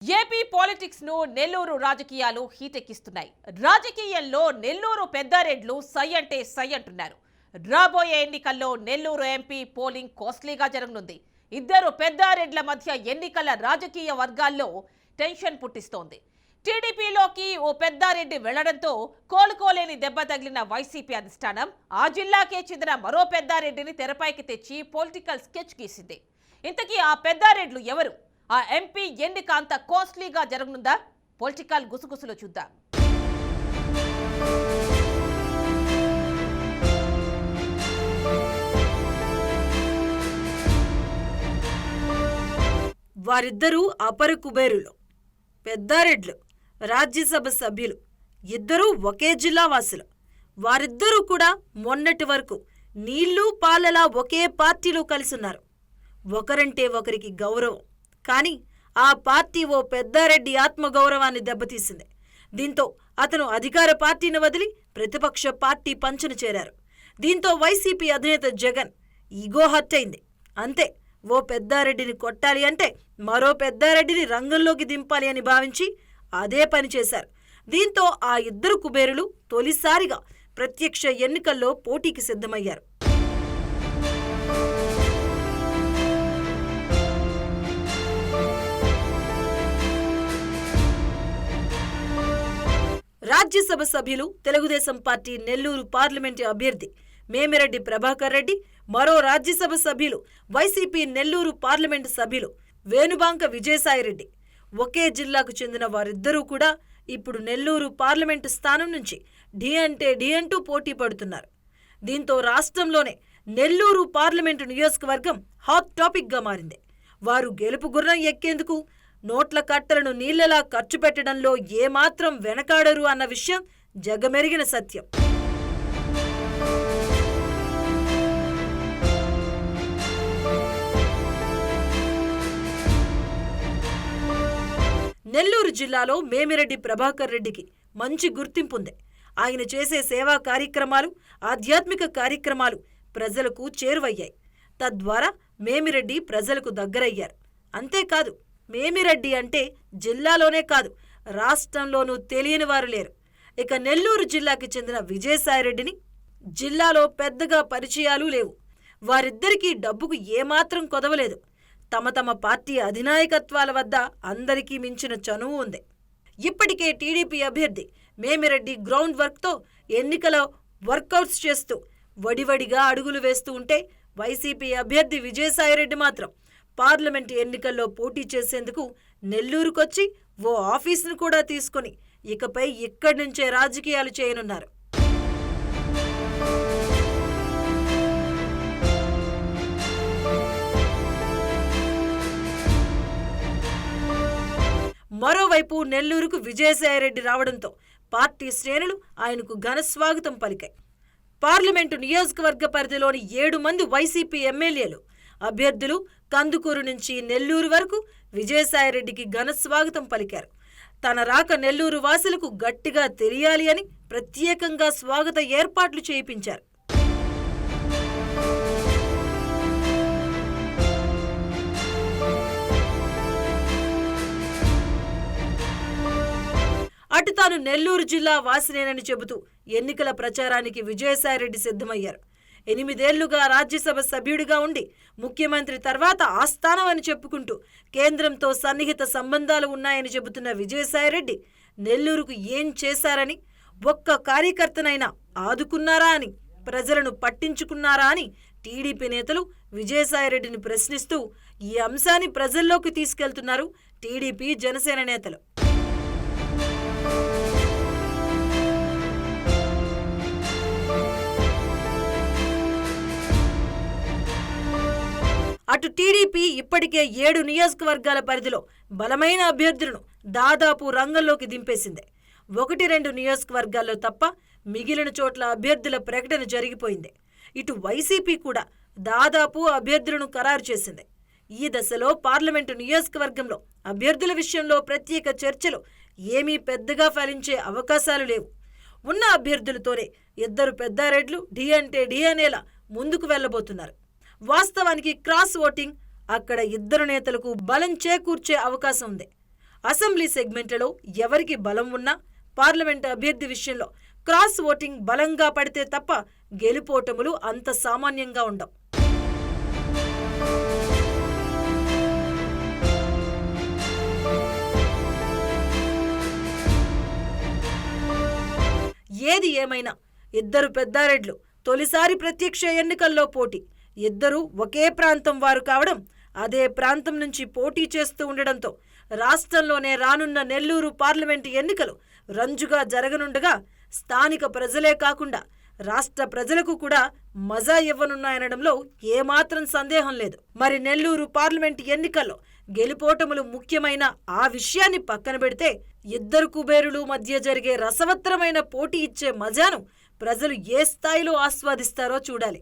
AP politics ను నెల్లూరు రాజకీయాలు హీటెక్కిస్తున్నాయి. రాజకీయాల్లో నెల్లూరు పెద్దారెడ్లు సై అంటే సై అంటున్నారు. రాబోయే ఎన్నికల్లో నెల్లూరు ఎంపీ పోలింగ్ కాస్ట్లీగా జరగనుంది. ఇద్దరు పెద్దారెడ్ల మధ్య ఎన్నికల రాజకీయ వర్గాల్లో టెన్షన్ పుట్టిస్తోంది. టీడీపీలోకి ఓ పెద్దారెడ్డి వెళ్లడంతో కోలుకోలేని దెబ్బ తగిలిన వైసీపీ అధిష్టానం ఆ జిల్లాకే చెందిన మరో పెద్దారెడ్డిని తెరపైకి తెచ్చి పొలిటికల్ స్కెచ్ గీసింది. ఇంతకీ ఆ పెద్దారెడ్లు ఎవరు? ఆ ఎంపీ ఎన్నిక అంత కాస్ట్లీగా జరగనుందా? పొలిటికల్ గుసగుసలు చూద్దాం. వారిద్దరూ అపర కుబేరులు, పెద్దారెడ్లు, రాజ్యసభ సభ్యులు. ఇద్దరూ ఒకే జిల్లా వాసులు. వారిద్దరూ కూడా మొన్నటి వరకు నీళ్లు పాలలా ఒకే పార్టీలో కలిసున్నారు. ఒకరంటే ఒకరికి గౌరవం. కానీ ఆ పార్టీ ఓ పెద్దారెడ్డి ఆత్మగౌరవాన్ని దెబ్బతీసింది. దీంతో అతను అధికార పార్టీని వదిలి ప్రతిపక్ష పార్టీ పంచన చేరారు. దీంతో వైసీపీ అధినేత జగన్ ఈగో హర్ట్ అయింది. అంతే, ఓ పెద్దారెడ్డిని కొట్టాలి అంటే మరో పెద్దారెడ్డిని రంగంలోకి దింపాలి అని భావించి అదే పని చేశారు. దీంతో ఆ ఇద్దరు కుబేరులు తొలిసారిగా ప్రత్యక్ష ఎన్నికల్లో పోటీకి సిద్ధమయ్యారు. రాజ్యసభ సభ్యులు తెలుగుదేశం పార్టీ నెల్లూరు పార్లమెంటు అభ్యర్థి మేమిరెడ్డి ప్రభాకర్ రెడ్డి, మరో రాజ్యసభ సభ్యులు వైసీపీ నెల్లూరు పార్లమెంటు సభ్యులు వేణుబాంక విజయసాయిరెడ్డి. ఒకే జిల్లాకు చెందిన వారిద్దరూ కూడా ఇప్పుడు నెల్లూరు పార్లమెంటు స్థానం నుంచి ఢీ అంటూ పోటీ పడుతున్నారు. దీంతో రాష్ట్రంలోనే నెల్లూరు పార్లమెంటు నియోజకవర్గం హాట్ టాపిక్గా మారింది. వారు గెలుపు గుర్రం ఎక్కేందుకు నోట్ల కట్టలను నీళ్లలా ఖర్చు పెట్టడంలో ఏమాత్రం వెనకాడరు అన్న విషయం జగమెరిగిన సత్యం. నెల్లూరు జిల్లాలో మేమిరెడ్డి ప్రభాకర్ రెడ్డికి మంచి గుర్తింపుంది. ఆయన చేసే సేవా కార్యక్రమాలు, ఆధ్యాత్మిక కార్యక్రమాలు ప్రజలకు చేరువయ్యాయి. తద్వారా మేమిరెడ్డి ప్రజలకు దగ్గరయ్యారు. అంతేకాదు, మేమిరెడ్డి అంటే జిల్లాలోనే కాదు రాష్ట్రంలోనూ తెలియని వారు లేరు. ఇక నెల్లూరు జిల్లాకి చెందిన విజయసాయిరెడ్డిని జిల్లాలో పెద్దగా పరిచయాలు లేవు. వారిద్దరికీ డబ్బుకు ఏమాత్రం కొదవలేదు. తమ తమ పార్టీ అధినాయకత్వాల వద్ద అందరికీ మించిన చనువు ఉంది. ఇప్పటికే టీడీపీ అభ్యర్థి మేమిరెడ్డి గ్రౌండ్ వర్క్తో ఎన్నికల వర్కౌట్స్ చేస్తూ వడివడిగా అడుగులు వేస్తూ ఉంటే, వైసీపీ అభ్యర్థి విజయసాయిరెడ్డి మాత్రం పార్లమెంటు ఎన్నికల్లో పోటీ చేసేందుకు నెల్లూరుకొచ్చి ఓ ఆఫీసును కూడా తీసుకుని ఇకపై ఇక్కడి నుంచే రాజకీయాలు చేయనున్నారు. మరోవైపు నెల్లూరుకు విజయసాయిరెడ్డి రావడంతో పార్టీ శ్రేణులు ఆయనకు ఘన స్వాగతం పలికాయి. పార్లమెంటు నియోజకవర్గ పరిధిలోని 7 మంది వైసీపీ ఎమ్మెల్యేలు అభ్యర్థులు కందుకూరు నుంచి నెల్లూరు వరకు విజయసాయిరెడ్డికి ఘన స్వాగతం పలికారు. తన రాక నెల్లూరు వాసులకు గట్టిగా తెలియాలి అని ప్రత్యేకంగా స్వాగత ఏర్పాట్లు చేయించారు. అటు తాను నెల్లూరు జిల్లా వాసినేనని చెబుతూ ఎన్నికల ప్రచారానికి విజయసాయిరెడ్డి సిద్ధమయ్యారు. 8 ఏళ్లుగా రాజ్యసభ సభ్యుడిగా ఉండి ముఖ్యమంత్రి తర్వాత ఆస్థానం అని చెప్పుకుంటూ కేంద్రంతో సన్నిహిత సంబంధాలు ఉన్నాయని చెబుతున్న విజయసాయిరెడ్డి నెల్లూరుకు ఏం చేశారని, ఒక్క కార్యకర్తనైనా ఆదుకున్నారా అని, ప్రజలను పట్టించుకున్నారా అని టీడీపీ నేతలు విజయసాయిరెడ్డిని ప్రశ్నిస్తూ ఈ అంశాన్ని ప్రజల్లోకి తీసుకెళ్తున్నారు టీడీపీ, జనసేన నేతలు. అటు టీడీపీ ఇప్పటికే 7 నియోజకవర్గాల పరిధిలో బలమైన అభ్యర్థులను దాదాపు రంగంలోకి దింపేసింది. 1-2 నియోజకవర్గాల్లో తప్ప మిగిలిన చోట్ల అభ్యర్థుల ప్రకటన జరిగిపోయింది. ఇటు వైసీపీ కూడా దాదాపు అభ్యర్థులను ఖరారు చేసింది. ఈ దశలో పార్లమెంటు నియోజకవర్గంలో అభ్యర్థుల విషయంలో ప్రత్యేక చర్చలు ఏమీ పెద్దగా ఫలించే అవకాశాలు లేవు. ఉన్న అభ్యర్థులతోనే ఇద్దరు పెద్దారెడ్లు ఢీ అనేలా ముందుకు వెళ్లబోతున్నారు. వాస్తవానికి క్రాస్ ఓటింగ్ అక్కడ ఇద్దరు నేతలకు బలం చేకూర్చే అవకాశం ఉంది. అసెంబ్లీ సెగ్మెంట్లలో ఎవరికి బలం ఉన్నా పార్లమెంట్ అభ్యర్థి విషయంలో క్రాస్ ఓటింగ్ బలంగా పడితే తప్ప గెలుపోటములు అంత సామాన్యంగా ఉండవు. ఏది ఏమైనా ఇద్దరు పెద్దారెడ్లు తొలిసారి ప్రత్యక్ష ఎన్నికల్లో పోటీ. ఇద్దరూ ఒకే ప్రాంతం వారు కావడం, అదే ప్రాంతం నుంచి పోటీ చేస్తూ ఉండడంతో రాష్ట్రంలోనే రానున్న నెల్లూరు పార్లమెంటు ఎన్నికలు రంజుగా జరగనుండగా స్థానిక ప్రజలే కాకుండా రాష్ట్ర ప్రజలకు కూడా మజా ఇవ్వనున్నాయనడంలో ఏమాత్రం సందేహం లేదు. మరి నెల్లూరు పార్లమెంటు ఎన్నికల్లో గెలుపోటములు ముఖ్యమైన ఆ విషయాన్ని పక్కన పెడితే ఇద్దరు కుబేరులు మధ్య జరిగే రసవత్తరమైన పోటీ ఇచ్చే మజాను ప్రజలు ఏ స్థాయిలో ఆస్వాదిస్తారో చూడాలి.